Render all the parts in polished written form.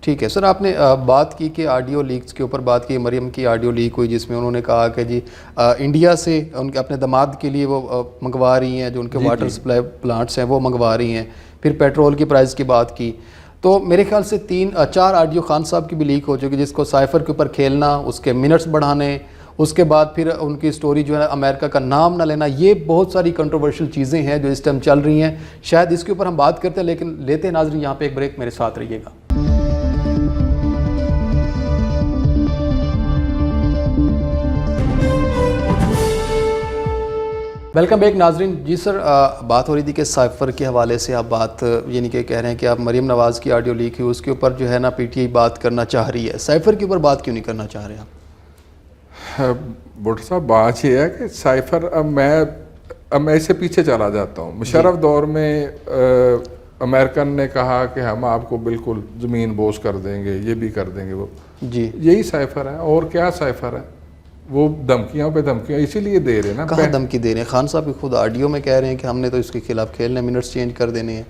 ठीक है सर, आपने बात की कि ऑडियो लीक्स के ऊपर बात की, मरियम की ऑडियो लीक हुई जिसमें उन्होंने कहा कि जी इंडिया से उनके अपने दामाद के लिए वो मंगवा रही हैं, जो उनके वाटर सप्लाई प्लांट्स हैं वो मंगवा रही हैं। फिर पेट्रोल की प्राइस की बात की, तो मेरे ख्याल से 3-4 ऑडियो खान साहब की भी लीक हो चुकी, जिसको साइफ़र के ऊपर खेलना, उसके मिनट्स बढ़ाने, उसके बाद फिर उनकी स्टोरी जो है अमेरिका का नाम ना लेना, ये बहुत सारी कंट्रोवर्शियल चीज़ें हैं जो इस टाइम चल रही हैं। शायद इसके ऊपर हम बात करते हैं, लेकिन लेते हैं नाज़रीन यहाँ पे एक ब्रेक, मेरे साथ रहिएगा। वेलकम बैक नाजरीन। जी सर, बात हो रही थी कि साइफ़र के हवाले से आप बात यानी कि कह रहे हैं कि आप मरियम नवाज़ की ऑडियो लीक हुई उसके ऊपर जो है ना पीटीआई बात करना चाह रही है, साइफ़र के ऊपर बात क्यों नहीं करना चाह रहे आप? भुट्टो साहब, बात ये है कि साइफ़र अब मैं इससे पीछे चला जाता हूँ। मुशर्रफ दौर में अमेरिकन ने कहा कि हम आपको बिल्कुल ज़मीन बोझ कर देंगे, ये भी कर देंगे, वो जी यही साइफ़र है। और क्या साइफ़र है? वो धमकियों पे धमकियाँ इसीलिए दे रहे हैं ना। कहाँ धमकी दे रहे हैं? खान साहब भी खुद ऑडियो में कह रहे हैं कि हमने तो इसके खिलाफ खेलने, मिनट्स चेंज कर देने हैं,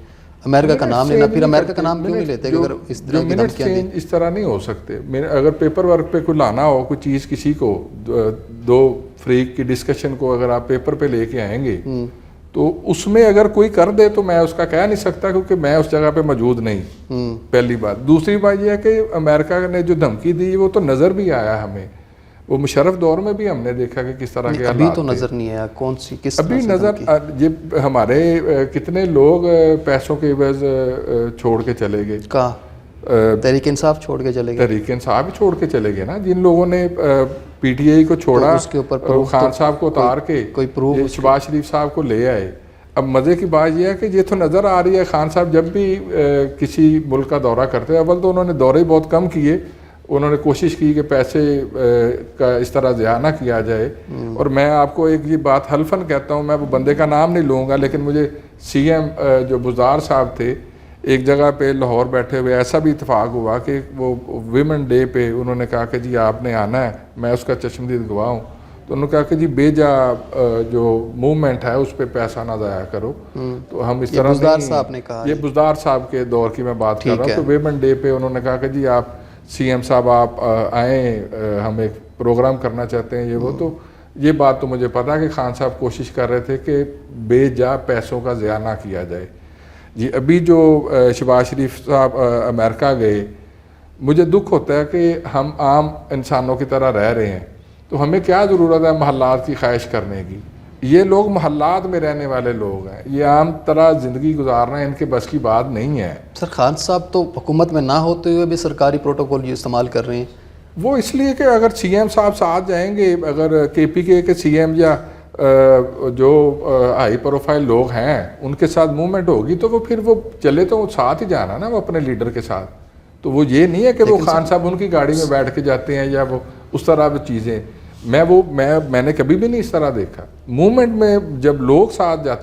अमेरिका का नाम लेना। फिर अमेरिका का नाम क्यों नहीं लेते? अगर इस तरह की धमकियाँ दें, इस तरह नहीं हो सकते। मेरे अगर पेपर वर्क पे कोई लाना हो, कोई चीज़ किसी को, दो फ्रीक की डिस्कशन को अगर आप पेपर पे लेके आएंगे तो उसमें अगर कोई कर दे तो मैं उसका कह नहीं सकता, क्योंकि मैं उस जगह पे मौजूद नहीं। पहली बात। दूसरी बात यह है कि अमेरिका ने जो धमकी दी वो तो नज़र भी आया हमें, वो मुशर्रफ दौर में भी हमने देखा कि किस तरह के अभी तो नज़र नहीं आया। कौन सी किस अभी नज़र, ये हमारे कितने लोग पैसों के एवज छोड़ के चले गए। कहाँ? तहरीक इंसाफ छोड़ के चले गए? तहरीक इंसाफ ही छोड़ के चले गए ना। जिन लोगों ने पीटीआई को छोड़ा, तो उसके ऊपर खान साहब को उतार के कोई प्रूफ शहबाज शरीफ साहब को ले आए। अब मज़े की बात यह है कि ये तो नज़र आ रही है, खान साहब जब भी किसी मुल्क का दौरा करते हैं, अव्वल तो उन्होंने दौरे ही बहुत कम किए। उन्होंने कोशिश की कि पैसे का इस तरह ज़िया ना किया जाए। और मैं आपको एक ये बात हल्फन कहता हूँ, मैं वो बंदे का नाम नहीं लूँगा, लेकिन मुझे सीएम जो बुज़दार साहब थे, एक जगह पे लाहौर बैठे हुए ऐसा भी इत्तेफाक हुआ कि वो वीमेन डे पे उन्होंने कहा कि जी आपने आना है, मैं उसका चश्मदीद गवाह हूँ। तो उन्होंने कहा कि जी बेजा जो मूवमेंट है उस पर पैसा ना ज़ाया करो। तो हम इस तरह बुज़दार साहब ने कहा, ये बुज़दार साहब के दौर की मैं बात कर रहा हूँ। तो वीमेन डे पे उन्होंने कहा कि जी आप सीएम साहब आप आए, हम एक प्रोग्राम करना चाहते हैं, ये वो। तो ये बात तो मुझे पता है कि खान साहब कोशिश कर रहे थे कि बेजा पैसों का ज़िया ना किया जाए। जी अभी जो शहबाज शरीफ साहब अमेरिका गए, मुझे दुख होता है कि हम आम इंसानों की तरह रह रहे हैं, तो हमें क्या ज़रूरत है महल्लात की ख्वाहिश करने की? ये लोग महल्लात में रहने वाले लोग हैं, ये आम तरह ज़िंदगी गुजारना इनके बस की बात नहीं है। सर खान साहब तो हुकूमत में ना होते हुए भी सरकारी प्रोटोकॉल ये इस्तेमाल कर रहे हैं। वो इसलिए कि अगर सीएम साहब साथ जाएंगे, अगर केपीके के सीएम या जो हाई प्रोफाइल लोग हैं उनके साथ मूवमेंट होगी, तो वो फिर वो चले तो साथ ही जाना ना, वो अपने लीडर के साथ। तो वो ये नहीं है कि वो खान साहब उनकी गाड़ी में बैठ के जाते हैं या वो उस तरह की चीज़ें। मैंने कभी भी नहीं इस तरह देखा। मूवमेंट में जब लोग साथ जाते